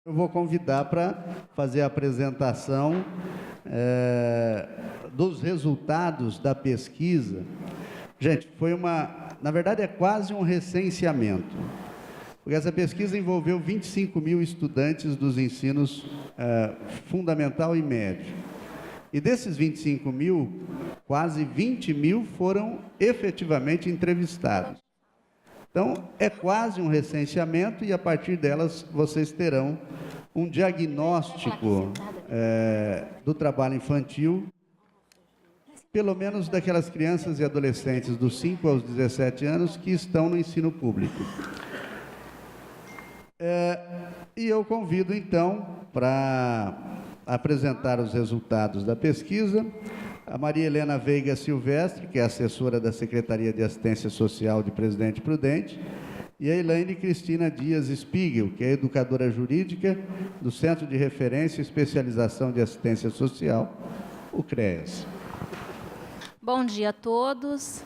Eu vou convidar para fazer a apresentação dos resultados da pesquisa. Gente, na verdade é quase um recenseamento, porque essa pesquisa envolveu 25 mil estudantes dos ensinos fundamental e médio. E desses 25 mil, quase 20 mil foram efetivamente entrevistados. Então, é quase um recenseamento e, a partir delas, vocês terão um diagnóstico do trabalho infantil, pelo menos daquelas crianças e adolescentes dos 5 aos 17 anos que estão no ensino público. E eu convido, então, para apresentar os resultados da pesquisa, a Maria Helena Veiga Silvestre, que é assessora da Secretaria de Assistência Social de Presidente Prudente, e a Elaine Cristina Dias Spiegel, que é educadora jurídica do Centro de Referência e Especialização de Assistência Social, o CREAS. Bom dia a todos.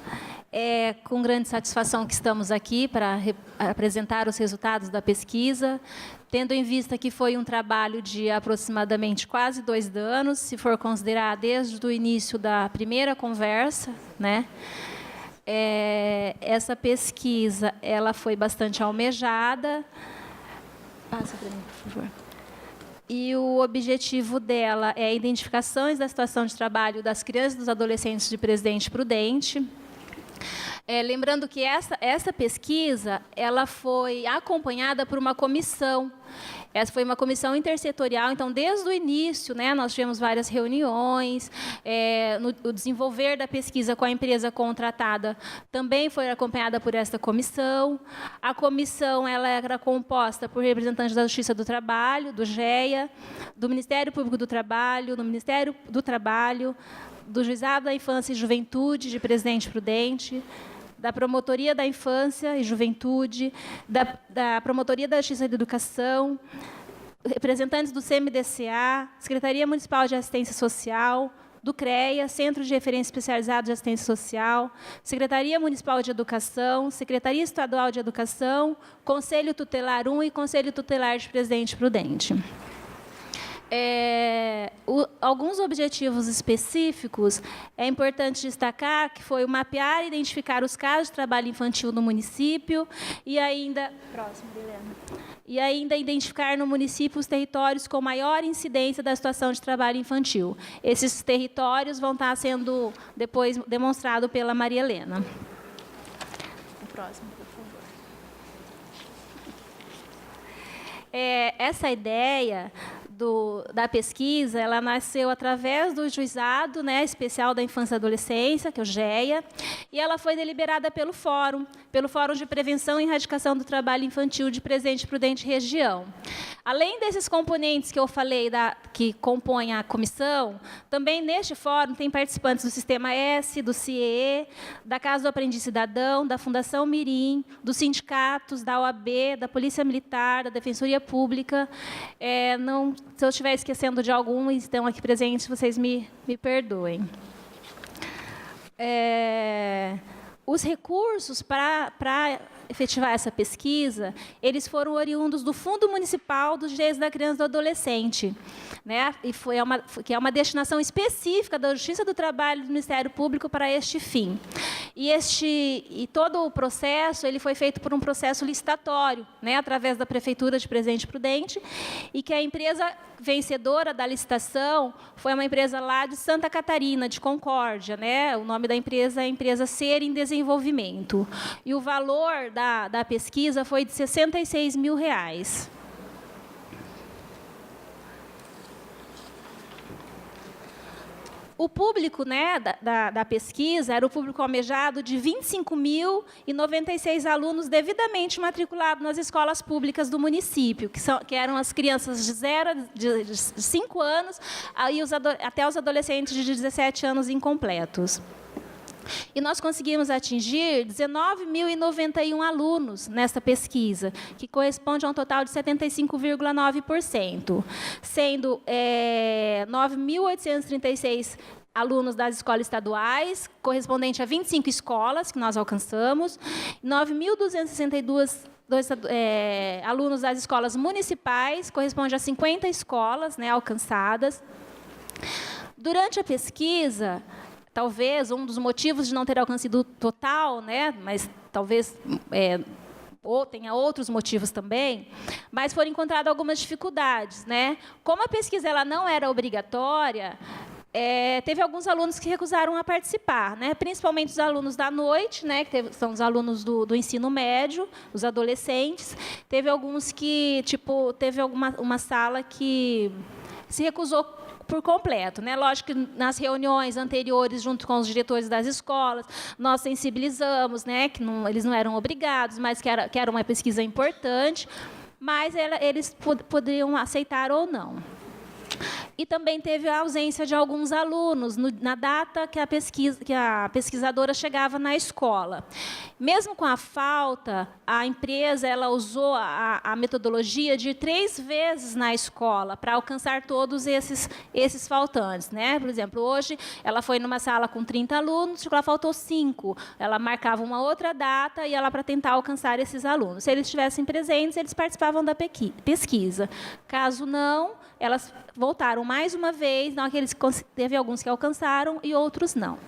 É com grande satisfação que estamos aqui para apresentar os resultados da pesquisa, tendo em vista que foi um trabalho de aproximadamente quase 2 anos, se for considerar desde o início da primeira conversa, né? Essa pesquisa ela foi bastante almejada. Passa para mim, por favor. E o objetivo dela é a identificação da situação de trabalho das crianças e dos adolescentes de Presidente Prudente. Lembrando que essa pesquisa ela foi acompanhada por uma comissão. Essa foi uma comissão intersetorial, então, desde o início, né, nós tivemos várias reuniões, no desenvolver da pesquisa com a empresa contratada, também foi acompanhada por essa comissão. A comissão ela era composta por representantes da Justiça do Trabalho, do GEA, do Ministério Público do Trabalho, do Ministério do Trabalho, do Juizado da Infância e Juventude de Presidente Prudente, da Promotoria da Infância e Juventude, da Promotoria da Justiça e da Educação, representantes do CMDCA, Secretaria Municipal de Assistência Social, do CREA, Centro de Referência Especializado de Assistência Social, Secretaria Municipal de Educação, Secretaria Estadual de Educação, Conselho Tutelar 1 e Conselho Tutelar de Presidente Prudente. Alguns objetivos específicos, é importante destacar que foi mapear e identificar os casos de trabalho infantil no município e ainda identificar no município os territórios com maior incidência da situação de trabalho infantil. Esses territórios vão estar sendo depois demonstrados pela Maria Helena. O próximo, por favor. Essa ideia da pesquisa, ela nasceu através do Juizado, né, Especial da Infância e Adolescência, que é o GEA, e ela foi deliberada pelo Fórum de Prevenção e Erradicação do Trabalho Infantil de Presidente Prudente Região. Além desses componentes que eu falei, que compõem a comissão, também neste fórum tem participantes do Sistema S, do CIEE, da Casa do Aprendiz Cidadão, da Fundação Mirim, dos sindicatos, da OAB, da Polícia Militar, da Defensoria Pública. Se eu estiver esquecendo de algum e estão aqui presentes, vocês me perdoem. Os recursos para efetivar essa pesquisa, eles foram oriundos do Fundo Municipal dos Direitos da Criança e do Adolescente, né? Que é uma destinação específica da Justiça do Trabalho e do Ministério Público para este fim. E todo o processo ele foi feito por um processo licitatório, né, através da Prefeitura de Presidente Prudente, e que a empresa vencedora da licitação foi uma empresa lá de Santa Catarina, de Concórdia, né? O nome da empresa é a empresa Ser em Desenvolvimento. E o valor da pesquisa foi de R$66 mil. O público, né, da pesquisa era o público almejado de 25.096 alunos devidamente matriculados nas escolas públicas do município, que eram as crianças de 5 anos até os adolescentes de 17 anos incompletos. E nós conseguimos atingir 19.091 alunos nessa pesquisa, que corresponde a um total de 75,9%, sendo 9.836 alunos das escolas estaduais, correspondente a 25 escolas que nós alcançamos, 9.262 alunos das escolas municipais, corresponde a 50 escolas, né, alcançadas. Durante a pesquisa, talvez um dos motivos de não ter alcançado total, né, mas talvez ou tenha outros motivos também, mas foram encontradas algumas dificuldades, né? Como a pesquisa ela não era obrigatória, teve alguns alunos que recusaram a participar, né? Principalmente os alunos da noite, né? Que são os alunos do ensino médio, os adolescentes. Teve alguns que, teve uma sala que se recusou por completo, né? Lógico que nas reuniões anteriores, junto com os diretores das escolas, nós sensibilizamos, né? Que eles não eram obrigados, mas que era uma pesquisa importante, mas eles poderiam aceitar ou não. E também teve a ausência de alguns alunos na data que a pesquisadora chegava na escola. Mesmo com a falta, a empresa ela usou a metodologia de ir 3 vezes na escola para alcançar todos esses faltantes, né? Por exemplo, hoje ela foi numa sala com 30 alunos, ela faltou 5. Ela marcava uma outra data e ela para tentar alcançar esses alunos. Se eles estivessem presentes, eles participavam da pesquisa. Caso não, elas voltaram mais uma vez, teve alguns que alcançaram e outros não.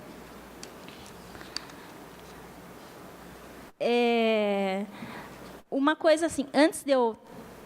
Uma coisa assim, antes de eu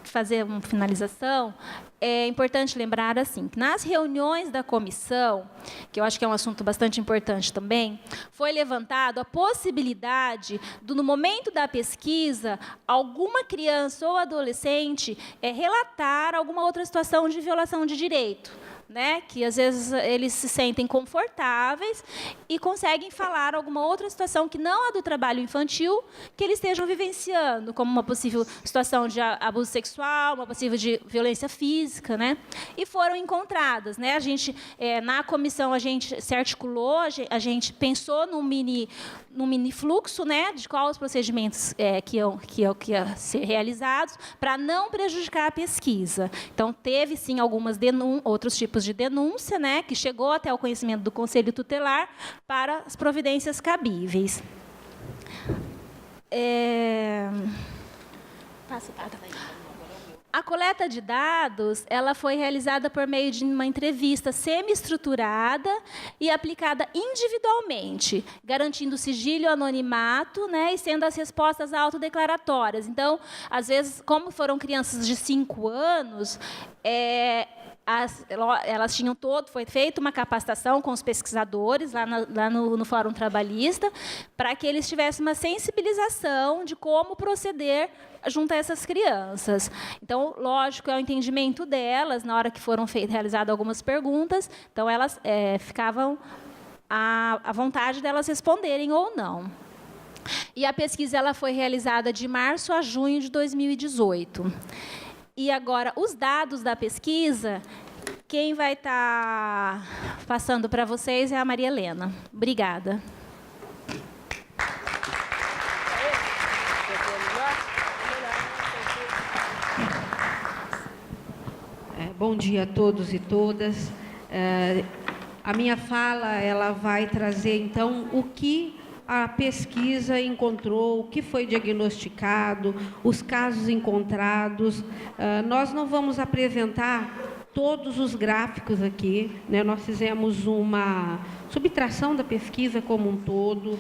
fazer uma finalização, é importante lembrar assim, que nas reuniões da comissão, que eu acho que é um assunto bastante importante também, foi levantado a possibilidade de, no momento da pesquisa, alguma criança ou adolescente relatar alguma outra situação de violação de direito. Né, que às vezes eles se sentem confortáveis e conseguem falar alguma outra situação que não a do trabalho infantil que eles estejam vivenciando, como uma possível situação de abuso sexual, uma possível de violência física, né? E foram encontradas, né? A gente na comissão a gente se articulou, a gente pensou num mini fluxo, né, de quais os procedimentos que iam ser realizados para não prejudicar a pesquisa. Então teve sim outros tipos de denúncia, né, que chegou até o conhecimento do Conselho Tutelar para as providências cabíveis. A coleta de dados ela foi realizada por meio de uma entrevista semi-estruturada e aplicada individualmente, garantindo sigilo e anonimato, né, e sendo as respostas autodeclaratórias. Então, às vezes, como foram crianças de 5 anos, elas tinham foi feita uma capacitação com os pesquisadores lá no Fórum Trabalhista para que eles tivessem uma sensibilização de como proceder junto a essas crianças. Então, lógico, é o entendimento delas, na hora que foram realizadas algumas perguntas, então elas ficavam à vontade delas responderem ou não. E a pesquisa ela foi realizada de março a junho de 2018. E agora, os dados da pesquisa, quem vai estar passando para vocês é a Maria Helena. Obrigada. Bom dia a todos e todas. A minha fala ela vai trazer, então, o que a pesquisa encontrou, o que foi diagnosticado, os casos encontrados. Nós não vamos apresentar todos os gráficos aqui, né? Nós fizemos uma subtração da pesquisa como um todo.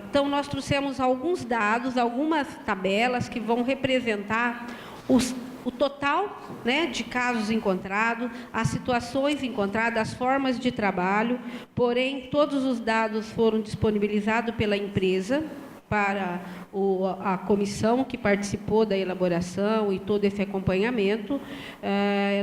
Então, nós trouxemos alguns dados, algumas tabelas que vão representar o total, né, de casos encontrados, as situações encontradas, as formas de trabalho, porém, todos os dados foram disponibilizados pela empresa para a comissão que participou da elaboração e todo esse acompanhamento.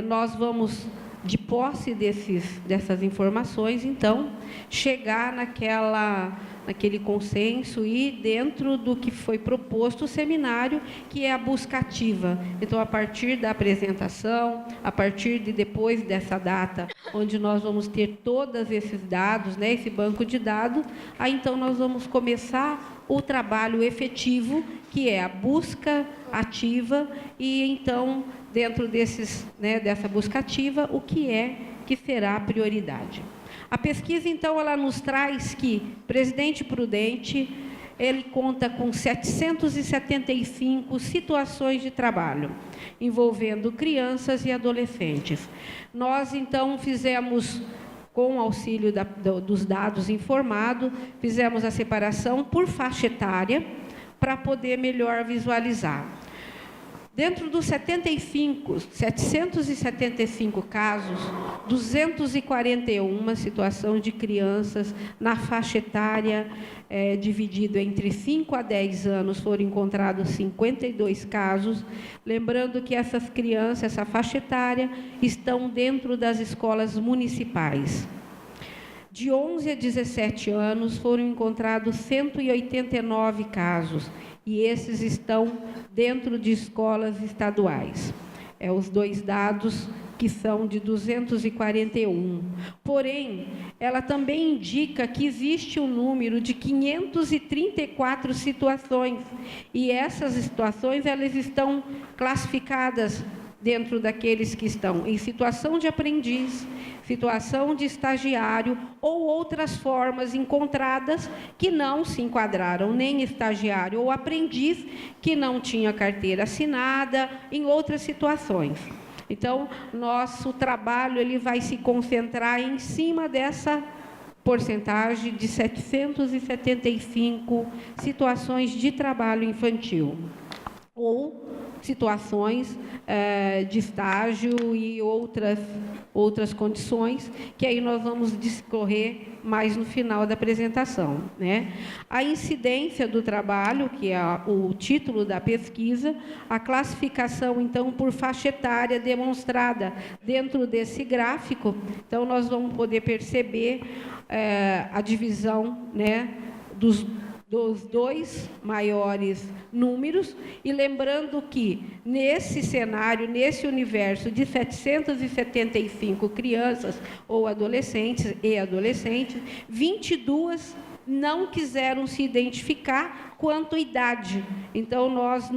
Nós vamos, de posse dessas informações, então, chegar naquele consenso e dentro do que foi proposto o seminário, que é a busca ativa. Então, a partir da apresentação, a partir de depois dessa data, onde nós vamos ter todos esses dados, né, esse banco de dados, aí então nós vamos começar o trabalho efetivo, que é a busca ativa, e então, dentro dessa busca ativa, o que será a prioridade. A pesquisa, então, ela nos traz que Presidente Prudente ele conta com 775 situações de trabalho, envolvendo crianças e adolescentes. Nós, então, fizemos, com o auxílio dos dados informados, fizemos a separação por faixa etária, para poder melhor visualizar. Dentro dos 775 casos, 241 situações de crianças na faixa etária, dividido entre 5 a 10 anos, foram encontrados 52 casos. Lembrando que essas crianças, essa faixa etária, estão dentro das escolas municipais. De 11 a 17 anos, foram encontrados 189 casos, e esses estão dentro de escolas estaduais. Os dois dados que são de 241. Porém, ela também indica que existe um número de 534 situações, e essas situações elas estão classificadas dentro daqueles que estão em situação de aprendiz, situação de estagiário ou outras formas encontradas que não se enquadraram nem estagiário ou aprendiz, que não tinha carteira assinada, em outras situações. Então, nosso trabalho ele vai se concentrar em cima dessa porcentagem de 775 situações de trabalho infantil, ou situações de estágio e outras condições, que aí nós vamos discorrer mais no final da apresentação, né? A incidência do trabalho, que é o título da pesquisa, a classificação, então, por faixa etária demonstrada dentro desse gráfico. Então, nós vamos poder perceber a divisão, né, dos dois maiores números, e lembrando que, nesse cenário, nesse universo de 775 crianças ou adolescentes 22 não quiseram se identificar quanto à idade. Então, nós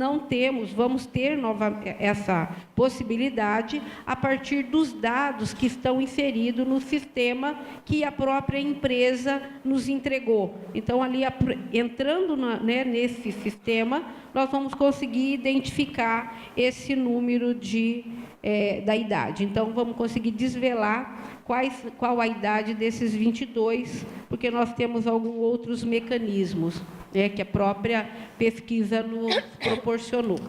vamos ter essa possibilidade a partir dos dados que estão inseridos no sistema que a própria empresa nos entregou. Então, ali, entrando nesse sistema, nós vamos conseguir identificar esse número da idade. Então, vamos conseguir desvelar qual a idade desses 22, porque nós temos alguns outros mecanismos, né, que a própria pesquisa nos proporcionou.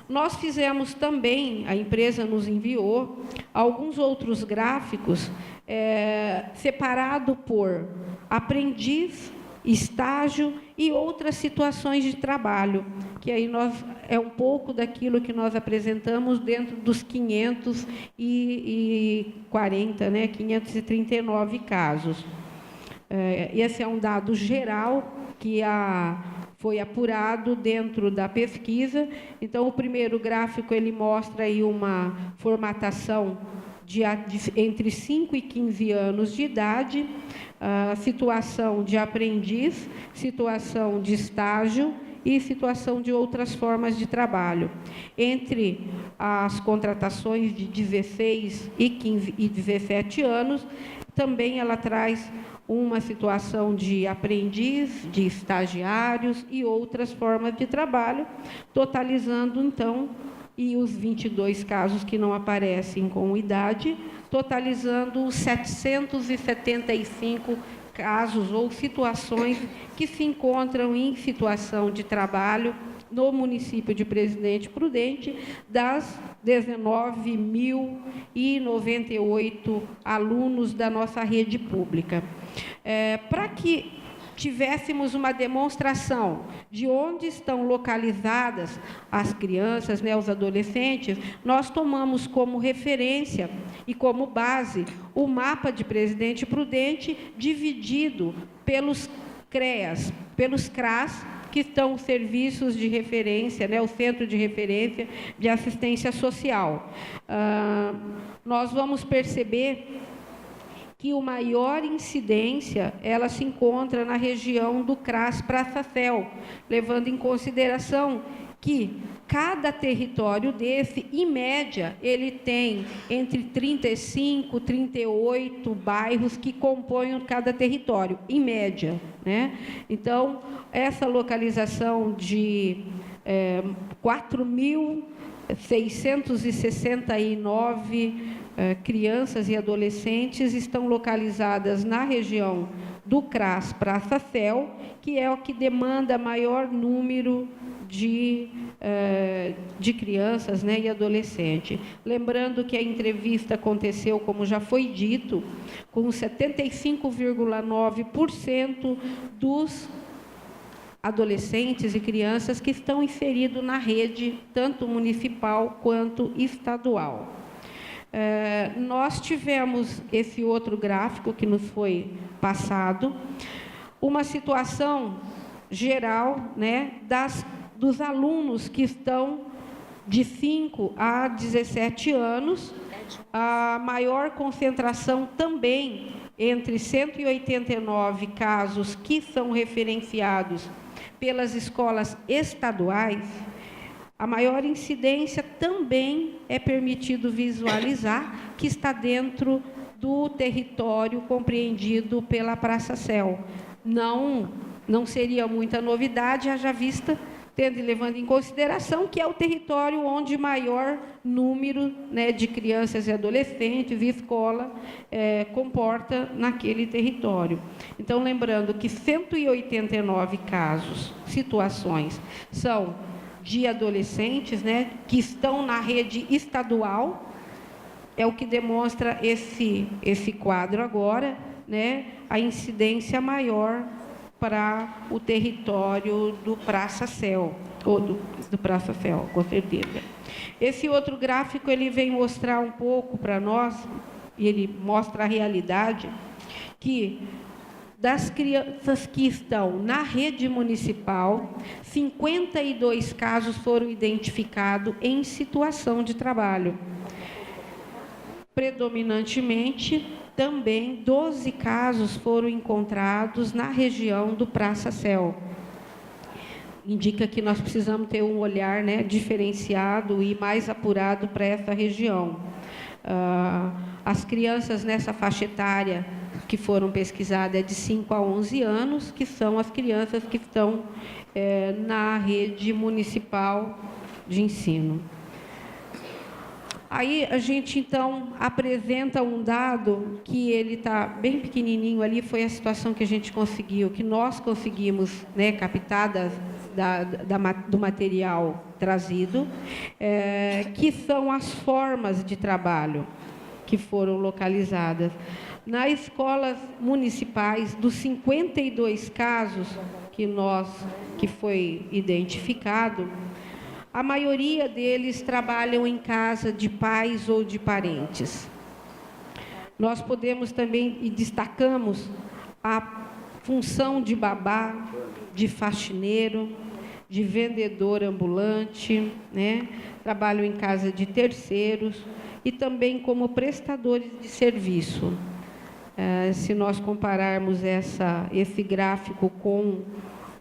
Nós fizemos também, a empresa nos enviou, alguns outros gráficos separado por aprendiz, estágio e outras situações de trabalho, que aí é um pouco daquilo que nós apresentamos dentro dos 540, né, 539 casos. Esse é um dado geral que foi apurado dentro da pesquisa. Então, o primeiro gráfico ele mostra aí uma formatação entre 5 e 15 anos de idade, situação de aprendiz, situação de estágio e situação de outras formas de trabalho. Entre as contratações de 16 e 15 e 17 anos, também ela traz uma situação de aprendiz, de estagiários e outras formas de trabalho, totalizando, então, e os 22 casos que não aparecem com idade, totalizando os 775 casos ou situações que se encontram em situação de trabalho no município de Presidente Prudente, das 19.098 alunos da nossa rede pública. Para que tivéssemos uma demonstração de onde estão localizadas as crianças, né, os adolescentes, nós tomamos como referência e como base o mapa de Presidente Prudente, dividido pelos CREAS, pelos CRAS, que estão os serviços de referência, né, o Centro de Referência de Assistência Social. Nós vamos perceber que a maior incidência ela se encontra na região do CRAS Praça Céu, levando em consideração que cada território desse, em média, ele tem entre 35 e 38 bairros que compõem cada território, em média, né? Então, essa localização de 4.669 crianças e adolescentes estão localizadas na região do CRAS Praça Céu, que é o que demanda maior número de crianças, né, e adolescentes. Lembrando que a entrevista aconteceu, como já foi dito, com 75,9% dos adolescentes e crianças que estão inseridos na rede, tanto municipal quanto estadual. Nós tivemos esse outro gráfico que nos foi passado, uma situação geral, né, dos alunos que estão de 5 a 17 anos, a maior concentração também entre 189 casos que são referenciados pelas escolas estaduais. A maior incidência também é permitido visualizar que está dentro do território compreendido pela Praça Céu. Não seria muita novidade, haja vista, tendo e levando em consideração que é o território onde maior número, né, de crianças e adolescentes e escola comporta naquele território. Então, lembrando que 189 casos, situações, são de adolescentes, né, que estão na rede estadual, é o que demonstra esse quadro agora, né, a incidência maior para o território do Praça Céu, ou do Praça Céu, com certeza. Esse outro gráfico, ele vem mostrar um pouco para nós, e ele mostra a realidade, que das crianças que estão na rede municipal, 52 casos foram identificados em situação de trabalho. Predominantemente, também 12 casos foram encontrados na região do Praça Céu. Indica que nós precisamos ter um olhar, né, diferenciado e mais apurado para essa região. As crianças nessa faixa etária que foram pesquisadas é de 5 a 11 anos, que são as crianças que estão na rede municipal de ensino. Aí a gente, então, apresenta um dado que ele está bem pequenininho ali, foi a situação que a gente conseguiu, que nós conseguimos, né, captar do material trazido, que são as formas de trabalho que foram localizadas. Nas escolas municipais, dos 52 casos que foi identificado, a maioria deles trabalham em casa de pais ou de parentes. Nós podemos também, e destacamos, a função de babá, de faxineiro, de vendedor ambulante, né? Trabalham em casa de terceiros e também como prestadores de serviço. Se nós compararmos esse gráfico com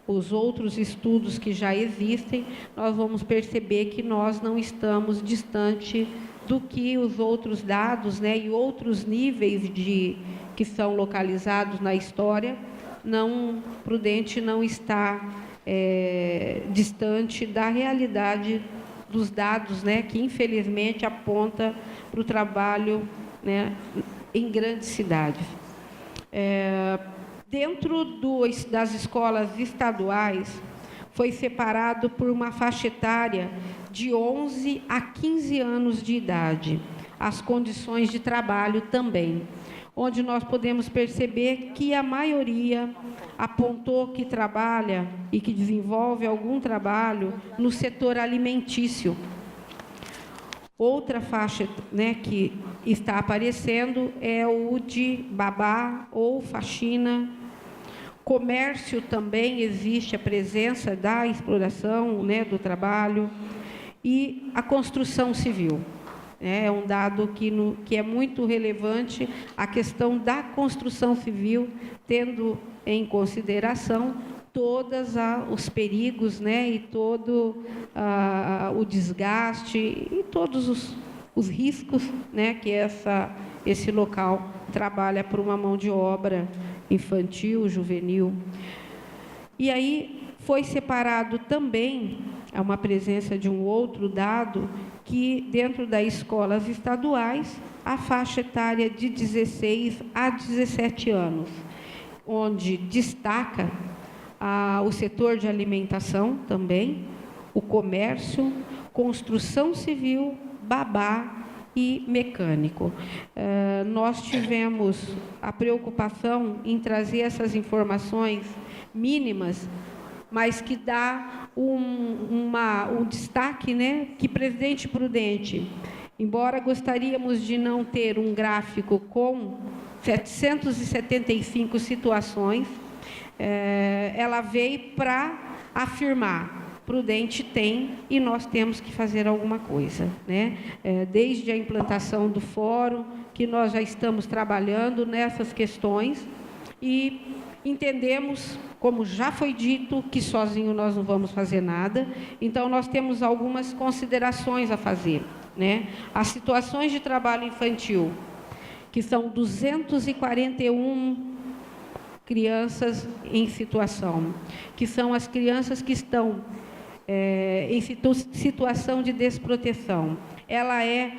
os outros estudos que já existem, nós vamos perceber que nós não estamos distante do que os outros dados, né, e outros níveis que são localizados na história. Prudente não está distante da realidade dos dados, né, que infelizmente aponta para o trabalho, né, em grandes cidades. Dentro das escolas estaduais, foi separado por uma faixa etária de 11 a 15 anos de idade. As condições de trabalho também, onde nós podemos perceber que a maioria apontou que trabalha e que desenvolve algum trabalho no setor alimentício. Outra faixa, né, que está aparecendo é o de babá ou faxina. Comércio também existe a presença da exploração, né, do trabalho, e a construção civil. É um dado que é muito relevante, a questão da construção civil, tendo em consideração todos os perigos, né, e todo o desgaste e todos os riscos, né, que esse local trabalha por uma mão de obra infantil, juvenil. E aí foi separado também, há uma presença de um outro dado, que dentro das escolas estaduais, a faixa etária de 16 a 17 anos, onde destaca o setor de alimentação também, o comércio, construção civil, babá e mecânico. Nós tivemos a preocupação em trazer essas informações mínimas, mas que dá um destaque, né, que Presidente Prudente, embora gostaríamos de não ter um gráfico com 775 situações, ela veio para afirmar: Prudente tem e nós temos que fazer alguma coisa, né? Desde a implantação do fórum, que nós já estamos trabalhando nessas questões e entendemos, como já foi dito, que sozinho nós não vamos fazer nada. Então, nós temos algumas considerações a fazer, né? As situações de trabalho infantil, que são 241 crianças em situação, que são as crianças que estão em situação de desproteção. Ela é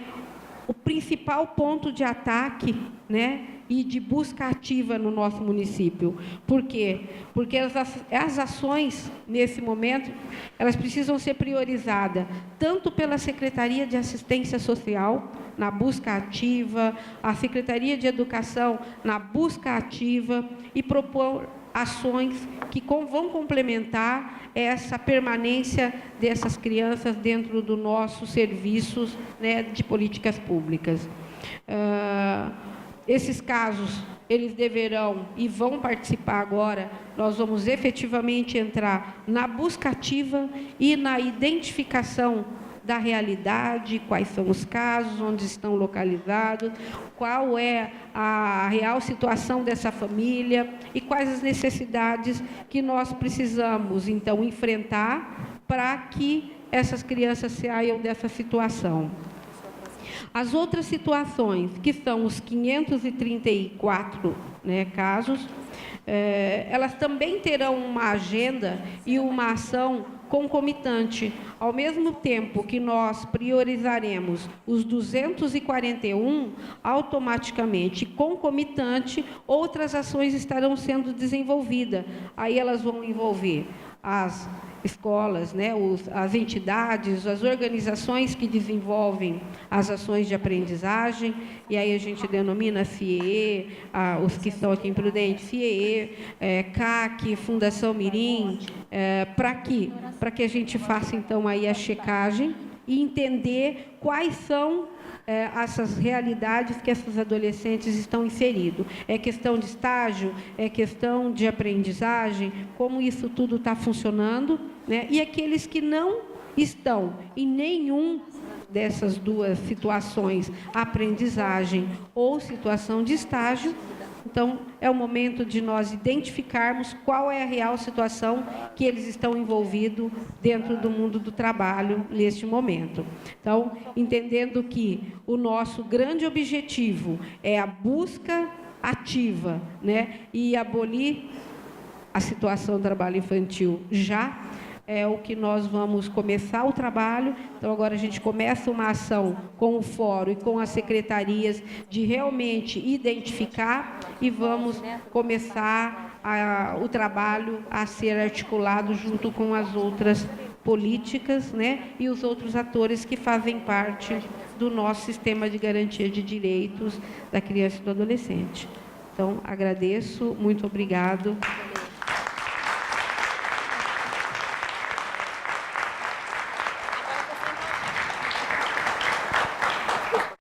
o principal ponto de ataque, né, e de busca ativa no nosso município. Por quê? Porque as ações, nesse momento, elas precisam ser priorizadas, tanto pela Secretaria de Assistência Social, na busca ativa, a Secretaria de Educação, na busca ativa, e propor ações que vão complementar essa permanência dessas crianças dentro dos nossos serviços, né, de políticas públicas. Esses casos, eles deverão e vão participar agora, nós vamos efetivamente entrar na busca ativa e na identificação da realidade, quais são os casos, onde estão localizados, qual é a real situação dessa família e quais as necessidades que nós precisamos, então, enfrentar para que essas crianças saiam dessa situação. As outras situações, que são os 534, né, casos, elas também terão uma agenda e uma ação concomitante. Ao mesmo tempo que nós priorizaremos os 241, automaticamente, concomitante, outras ações estarão sendo desenvolvidas. Aí elas vão envolver as escolas, né, as entidades, as organizações que desenvolvem as ações de aprendizagem, e aí a gente denomina CIE, os que estão aqui em Prudente, CIE, CAC, Fundação Mirim, para que a gente faça, então, aí a checagem e entender quais são essas realidades que esses adolescentes estão inseridos. É questão de estágio, é questão de aprendizagem, como isso tudo está funcionando, né? E aqueles que não estão em nenhum dessas duas situações, aprendizagem ou situação de estágio, então é o momento de nós identificarmos qual é a real situação que eles estão envolvidos dentro do mundo do trabalho neste momento. Então, entendendo que o nosso grande objetivo é a busca ativa, né, e abolir a situação do trabalho infantil já, é o que nós vamos começar o trabalho. Então, agora a gente começa uma ação com o fórum e com as secretarias de realmente identificar e vamos começar o trabalho a ser articulado junto com as outras políticas, né, e os outros atores que fazem parte do nosso sistema de garantia de direitos da criança e do adolescente. Então, agradeço, muito obrigado.